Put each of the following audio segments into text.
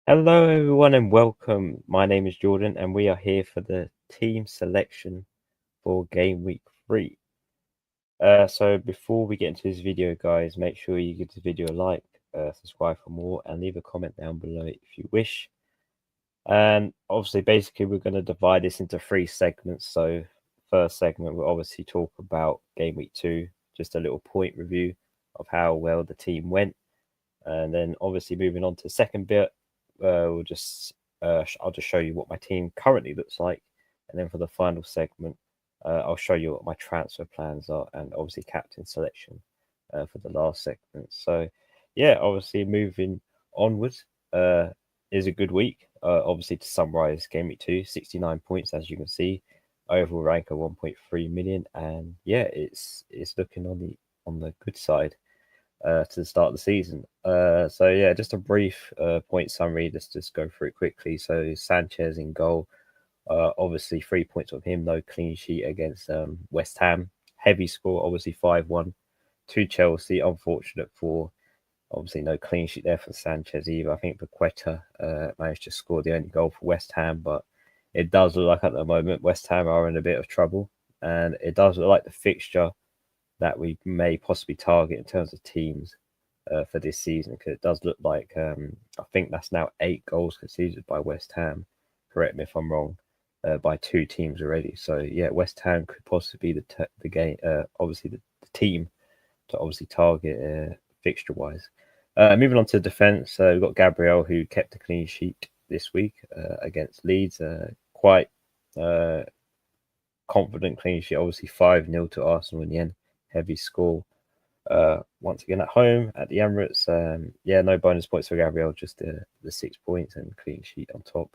Hello, everyone, and welcome. My name is Jordan, and we are here for the team selection for Game Week 3. So before we get into this video, guys, make sure you give this video a like, subscribe for more, and leave a comment down below if you wish. And obviously, basically, we're going to divide this into 3 segments. So first segment, we'll obviously talk about Game Week 2, just a little point review of how well the team went. And then obviously moving on to the second bit, I'll just show you what my team currently looks like, and then for the final segment, I'll show you what my transfer plans are, and obviously captain selection for the last segment. So, yeah, obviously moving onwards is a good week. Obviously, to summarize, Game Week 2, 69 points, as you can see, overall rank of 1.3 million, and yeah, it's looking on the good side to the start of the season. So yeah, just a brief point summary. Just go through it quickly. So Sanchez in goal. Obviously 3 points of him. No clean sheet against West Ham. Heavy score. Obviously 5-1 to Chelsea. Unfortunate for obviously no clean sheet there for Sanchez either. I think Paqueta managed to score the only goal for West Ham, but it does look like at the moment West Ham are in a bit of trouble, and it does look like the fixture that we may possibly target in terms of teams for this season, because it does look like I think that's now 8 goals conceded by West Ham. Correct me if I'm wrong. By 2 teams already. So yeah, West Ham could possibly be the game. Obviously the team to obviously target fixture wise. Moving on to defence, we've got Gabriel, who kept a clean sheet this week against Leeds. Quite confident clean sheet. Obviously 5-0 to Arsenal in the end. Heavy score. Once again at home at the Emirates. Yeah, no bonus points for Gabriel, just the 6 points and clean sheet on top.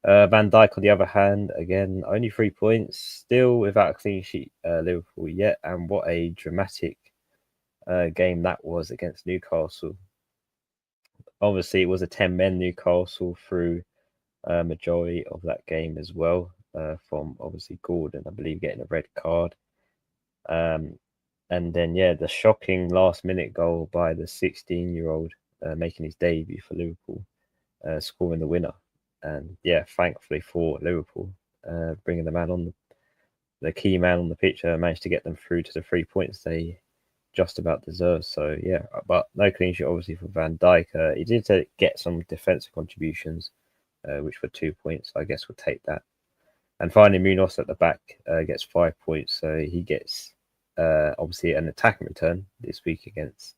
Van Dijk, on the other hand, again, only 3 points, still without a clean sheet, Liverpool yet. And what a dramatic game that was against Newcastle. Obviously, it was a 10-men Newcastle through majority of that game as well, from obviously Gordon, I believe, getting a red card. And then, yeah, the shocking last-minute goal by the 16-year-old making his debut for Liverpool, scoring the winner. And, yeah, thankfully for Liverpool, bringing the key man on the pitch, managed to get them through to the 3 points they just about deserve. So, yeah, but no clean sheet, obviously, for Van Dijk. He did get some defensive contributions, which were 2 points. I guess we'll take that. And finally, Munoz at the back gets 5 points. So he gets obviously an attacking return this week against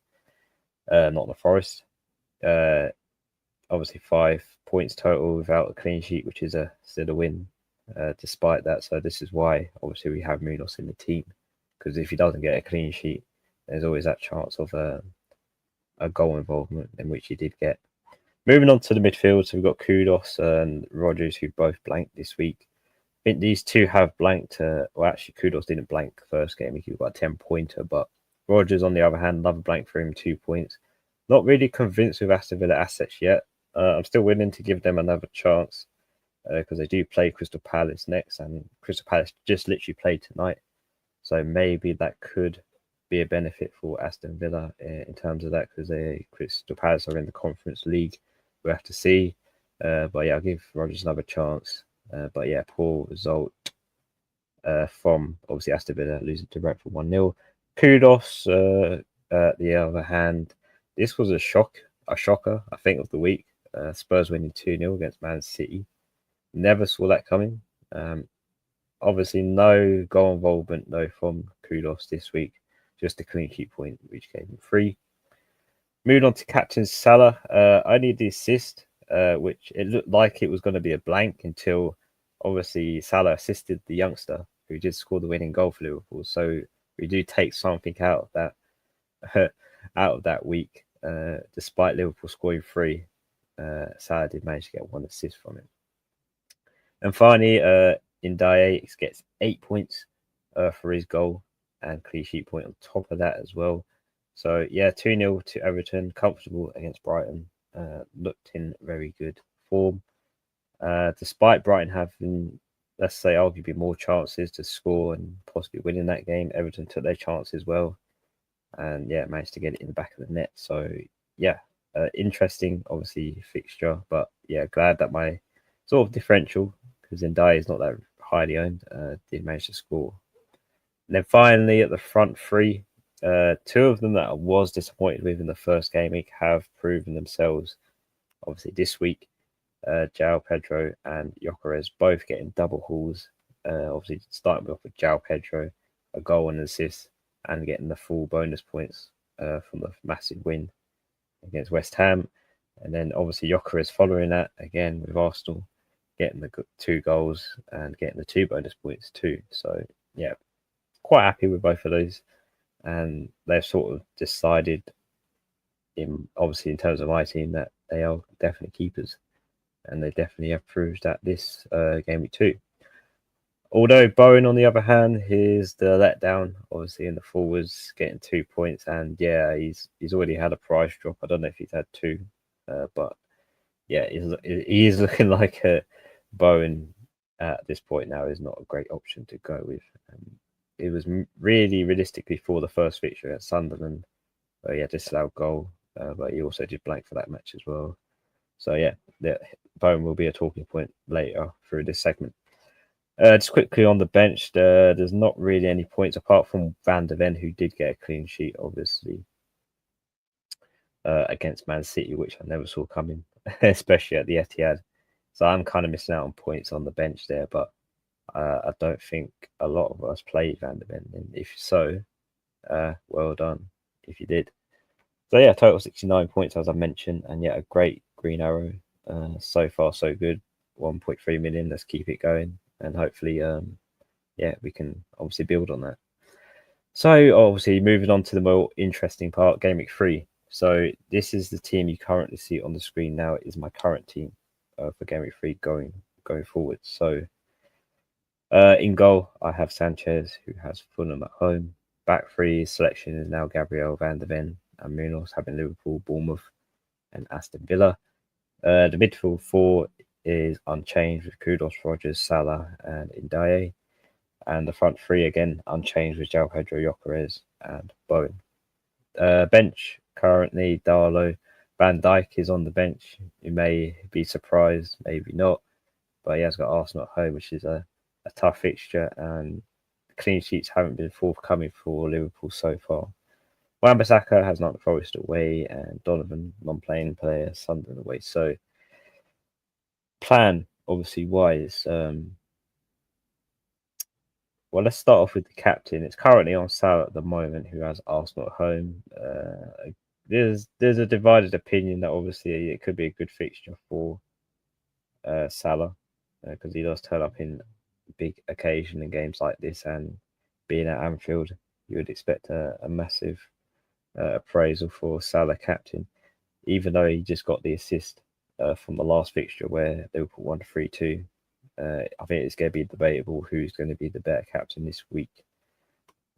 Nottingham Forest. Obviously 5 points total without a clean sheet, which is still a win despite that. So this is why obviously we have Munoz in the team, because if he doesn't get a clean sheet, there's always that chance of a goal involvement, in which he did get. Moving on to the midfield, so we've got Kudos and Rodgers, who both blanked this week. I think these two have blanked. Well, actually, Kudos didn't blank the first game. He got a 10-pointer, but Rodgers, on the other hand, another blank for him, 2 points. Not really convinced with Aston Villa assets yet. I'm still willing to give them another chance because they do play Crystal Palace next, and Crystal Palace just literally played tonight. So maybe that could be a benefit for Aston Villa in terms of that, because Crystal Palace are in the Conference League. We'll have to see. But yeah, I'll give Rodgers another chance. But yeah, poor result from obviously Aston Villa losing to Brentford 1-0. Kudos, the other hand, this was a shocker, I think, of the week. Spurs winning 2-0 against Man City. Never saw that coming. Obviously, no goal involvement, no from Kudos this week. Just a clean sheet point, which gave him 3. Moving on to captain Salah, only the assist, which it looked like it was going to be a blank until obviously Salah assisted the youngster who did score the winning goal for Liverpool. So we do take something out of that week, despite Liverpool scoring 3. Salah did manage to get 1 assist from it. And finally, Ndiaye gets 8 points for his goal and clean sheet point on top of that as well. So yeah, 2-0 to Everton, comfortable against Brighton. Looked in very good form. Despite Brighton having, let's say, arguably more chances to score and possibly winning that game, Everton took their chances well, and yeah, managed to get it in the back of the net. So yeah, Interesting, obviously, fixture, but yeah, glad that my sort of differential, because Ndai is not that highly owned, did manage to score. And then finally, at the front three, two of them that I was disappointed with in the first game week have proven themselves. Obviously, this week, João Pedro and Gyökeres both getting double hauls. Obviously, starting off with João Pedro, a goal and an assist, and getting the full bonus points from the massive win against West Ham. And then obviously Gyökeres following that again with Arsenal, getting the 2 goals and getting the 2 bonus points too. So yeah, quite happy with both of those. And they've sort of decided, obviously in terms of my team, that they are definitely keepers, and they definitely have proved that this game week too. Although Bowen, on the other hand, here's the letdown. Obviously, in the forwards, getting 2 points, and yeah, he's already had a price drop. I don't know if he's had 2, but yeah, he is looking like a Bowen at this point now is not a great option to go with. It was really realistically for the first fixture at Sunderland, where he had disallowed goal, but he also did blank for that match as well. So yeah, Bowen will be a talking point later through this segment. Just quickly on the bench, there's not really any points apart from Van de Ven, who did get a clean sheet, obviously, against Man City, which I never saw coming, especially at the Etihad. So I'm kind of missing out on points on the bench there, but I don't think a lot of us played Van de Ven. And if so, well done if you did. So yeah, total 69 points, as I mentioned, and yeah, a great green arrow. So far, so good. 1.3 million. Let's keep it going, and hopefully, yeah, we can obviously build on that. So obviously, moving on to the more interesting part, Game Week 3. So this is the team you currently see on the screen now. It is my current team for Game Week 3 going forward. So in goal, I have Sanchez, who has Fulham at home. Back three selection is now Gabriel, Van de Ven, and Munoz, having Liverpool, Bournemouth, and Aston Villa. The midfield 4 is unchanged with Kudos, Rogers, Salah, and Ndiaye. And the front 3 again unchanged with João Pedro, Gyökeres, and Bowen. Bench currently Darlow. Van Dijk is on the bench. You may be surprised, maybe not, but he has got Arsenal at home, which is a tough fixture, and clean sheets haven't been forthcoming for Liverpool so far. Wan-Bissaka has Nottingham Forest away, and Donovan, non-playing player, Sunderland away. So, plan obviously wise. Well, let's start off with the captain. It's currently on sale at the moment, who has Arsenal at home. There's a divided opinion that obviously it could be a good fixture for Salah, because he does turn up in big occasion in games like this, and being at Anfield, you would expect a massive appraisal for Salah captain, even though he just got the assist from the last fixture where Liverpool won 3-2. I think it's going to be debatable who's going to be the better captain this week.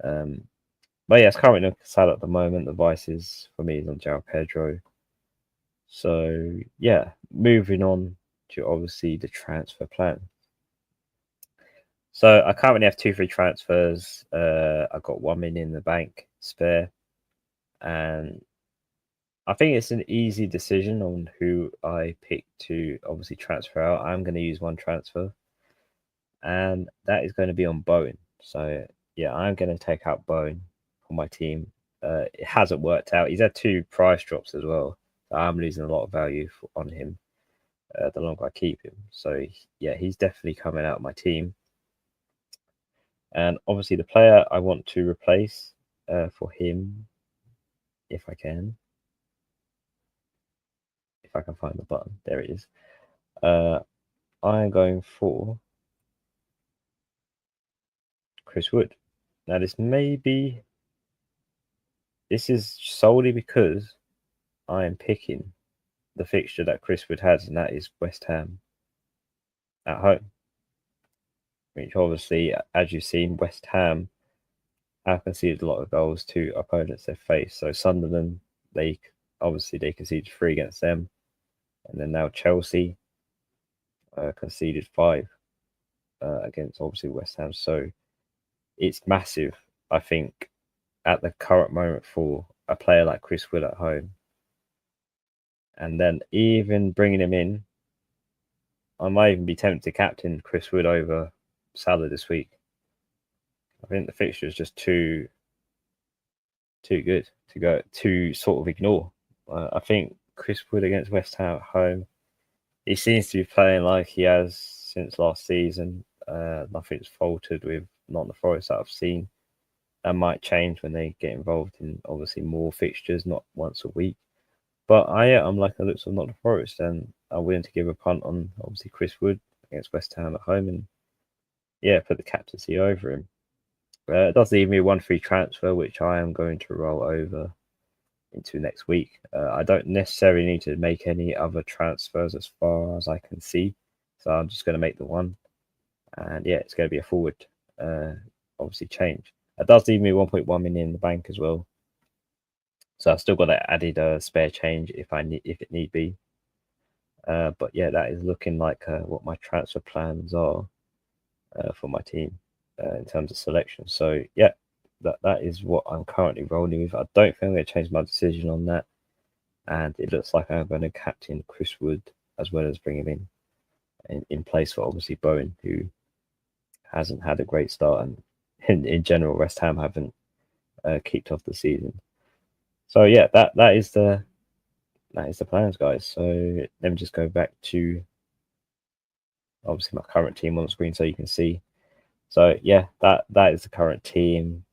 But yeah, it's currently on Salah at the moment. The vices for me is on João Pedro. So yeah, moving on to obviously the transfer plan. So I currently have 2 free transfers. I've got 1 million in the bank spare, and I think it's an easy decision on who I pick to obviously transfer out. I'm going to use one transfer, and that is going to be on Bowen. So yeah, I'm going to take out Bowen for my team. It hasn't worked out. He's had 2 price drops as well. So I'm losing a lot of value on him the longer I keep him. So yeah, he's definitely coming out of my team. And obviously the player I want to replace for him, if I can find the button, there it is. I'm going for Chris Wood. Now this is solely because I am picking the fixture that Chris Wood has, and that is West Ham at home. Which obviously, as you've seen, West Ham have conceded a lot of goals to opponents they've faced. So Sunderland, they conceded 3 against them, and then now Chelsea conceded 5 against obviously West Ham. So it's massive, I think, at the current moment for a player like Chris Wood at home. And then even bringing him in, I might even be tempted to captain Chris Wood over Salah this week. I think the fixture is just too good to sort of ignore. I think Chris Wood against West Ham at home, he seems to be playing like he has since last season. Nothing's faltered with Nottingham Forest that I've seen. That might change when they get involved in obviously more fixtures, not once a week. But I'm like the looks of Nottingham Forest, and I'm willing to give a punt on obviously Chris Wood against West Ham at home, and put the captaincy over him. It does leave me one free transfer, which I am going to roll over into next week. I don't necessarily need to make any other transfers as far as I can see, so I'm just going to make the one, and it's going to be a forward, obviously change. It does leave me 1.1 million in the bank as well, so I've still got that added spare change if it need be. But that is looking like what my transfer plans are for my team in terms of selection. So that is what I'm currently rolling with. I don't think I'm going to change my decision on that, and it looks like I'm going to captain Chris Wood as well as bring him in place for obviously Bowen, who hasn't had a great start, and in general West Ham haven't kicked off the season. So that is the plans, guys. So let me just go back to obviously my current team on the screen so you can see. So that is the current team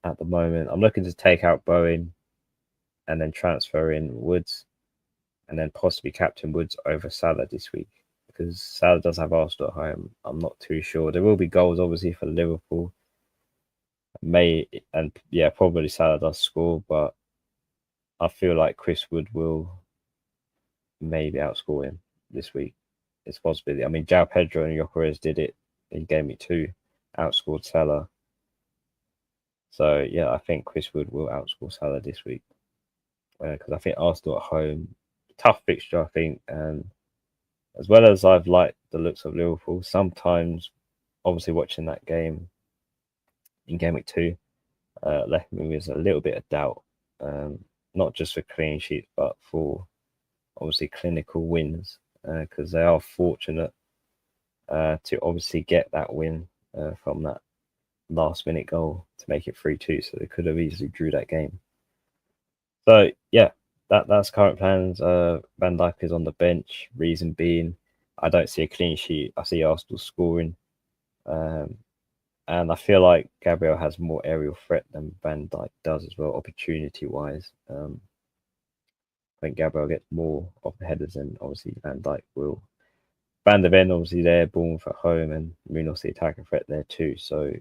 at the moment. I'm looking to take out Bowen and then transfer in Woods, and then possibly captain Woods over Salah this week, because Salah does have Arsenal at home. I'm not too sure. There will be goals obviously for Liverpool. Probably Salah does score, but I feel like Chris Wood will maybe outscore him this week. It's a possibility. I mean, João Pedro and Gyökeres did it in Gameweek 2, outscored Salah. So I think Chris Wood will outscore Salah this week, because I think Arsenal at home, tough fixture, I think, and as well as I've liked the looks of Liverpool, sometimes obviously watching that game in Gameweek 2 left me with a little bit of doubt, not just for clean sheets but for obviously clinical wins, because they are fortunate to obviously get that win from that last minute goal to make it 3-2, so they could have easily drew that game. So that's current plans. Van Dijk is on the bench, reason being I don't see a clean sheet. I see Arsenal scoring, and I feel like Gabriel has more aerial threat than Van Dijk does as well, opportunity wise. I think Gabriel gets more of the headers than obviously Van Dijk will. Van der Ven obviously there, Bournemouth at home, and Munoz the attacking threat there too. So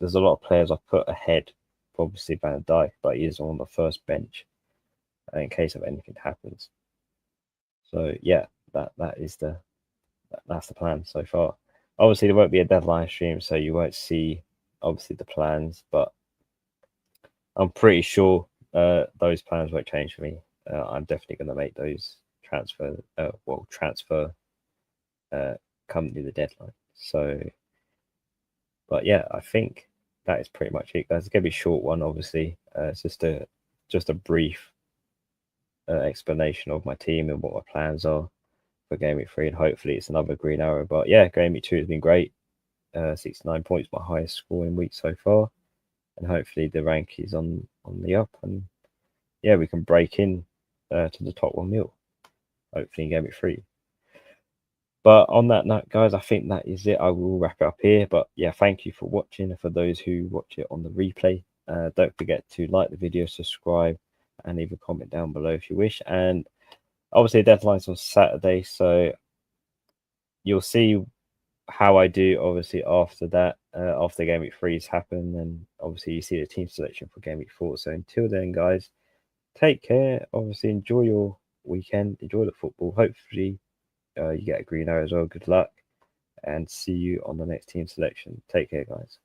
there's a lot of players I've put ahead for obviously Van Dijk, but he is on the first bench in case of anything happens. So that's the plan so far. Obviously there won't be a deadline stream, so you won't see obviously the plans, but I'm pretty sure those plans won't change for me. I'm definitely going to make those transfer come to the deadline. So, but I think that is pretty much it, guys. It's going to be a short one, obviously. It's just a brief explanation of my team and what my plans are for Gameweek 3, and hopefully it's another green arrow. But Gameweek 2 has been great. 69 points, my highest scoring week so far, and hopefully the rank is on the up, and we can break in to the top 1 mil, hopefully in Gameweek 3. But on that note, guys, I think that is it. I will wrap it up here. But thank you for watching. And for those who watch it on the replay, don't forget to like the video, subscribe, and leave a comment down below if you wish. And obviously, the deadline's on Saturday, so you'll see how I do obviously after that, after Gameweek 3's happened, and obviously you see the team selection for Gameweek 4. So until then, guys, take care. Obviously, enjoy your weekend, enjoy the football. Hopefully you get a green arrow as well. Good luck, and see you on the next team selection. Take care, guys.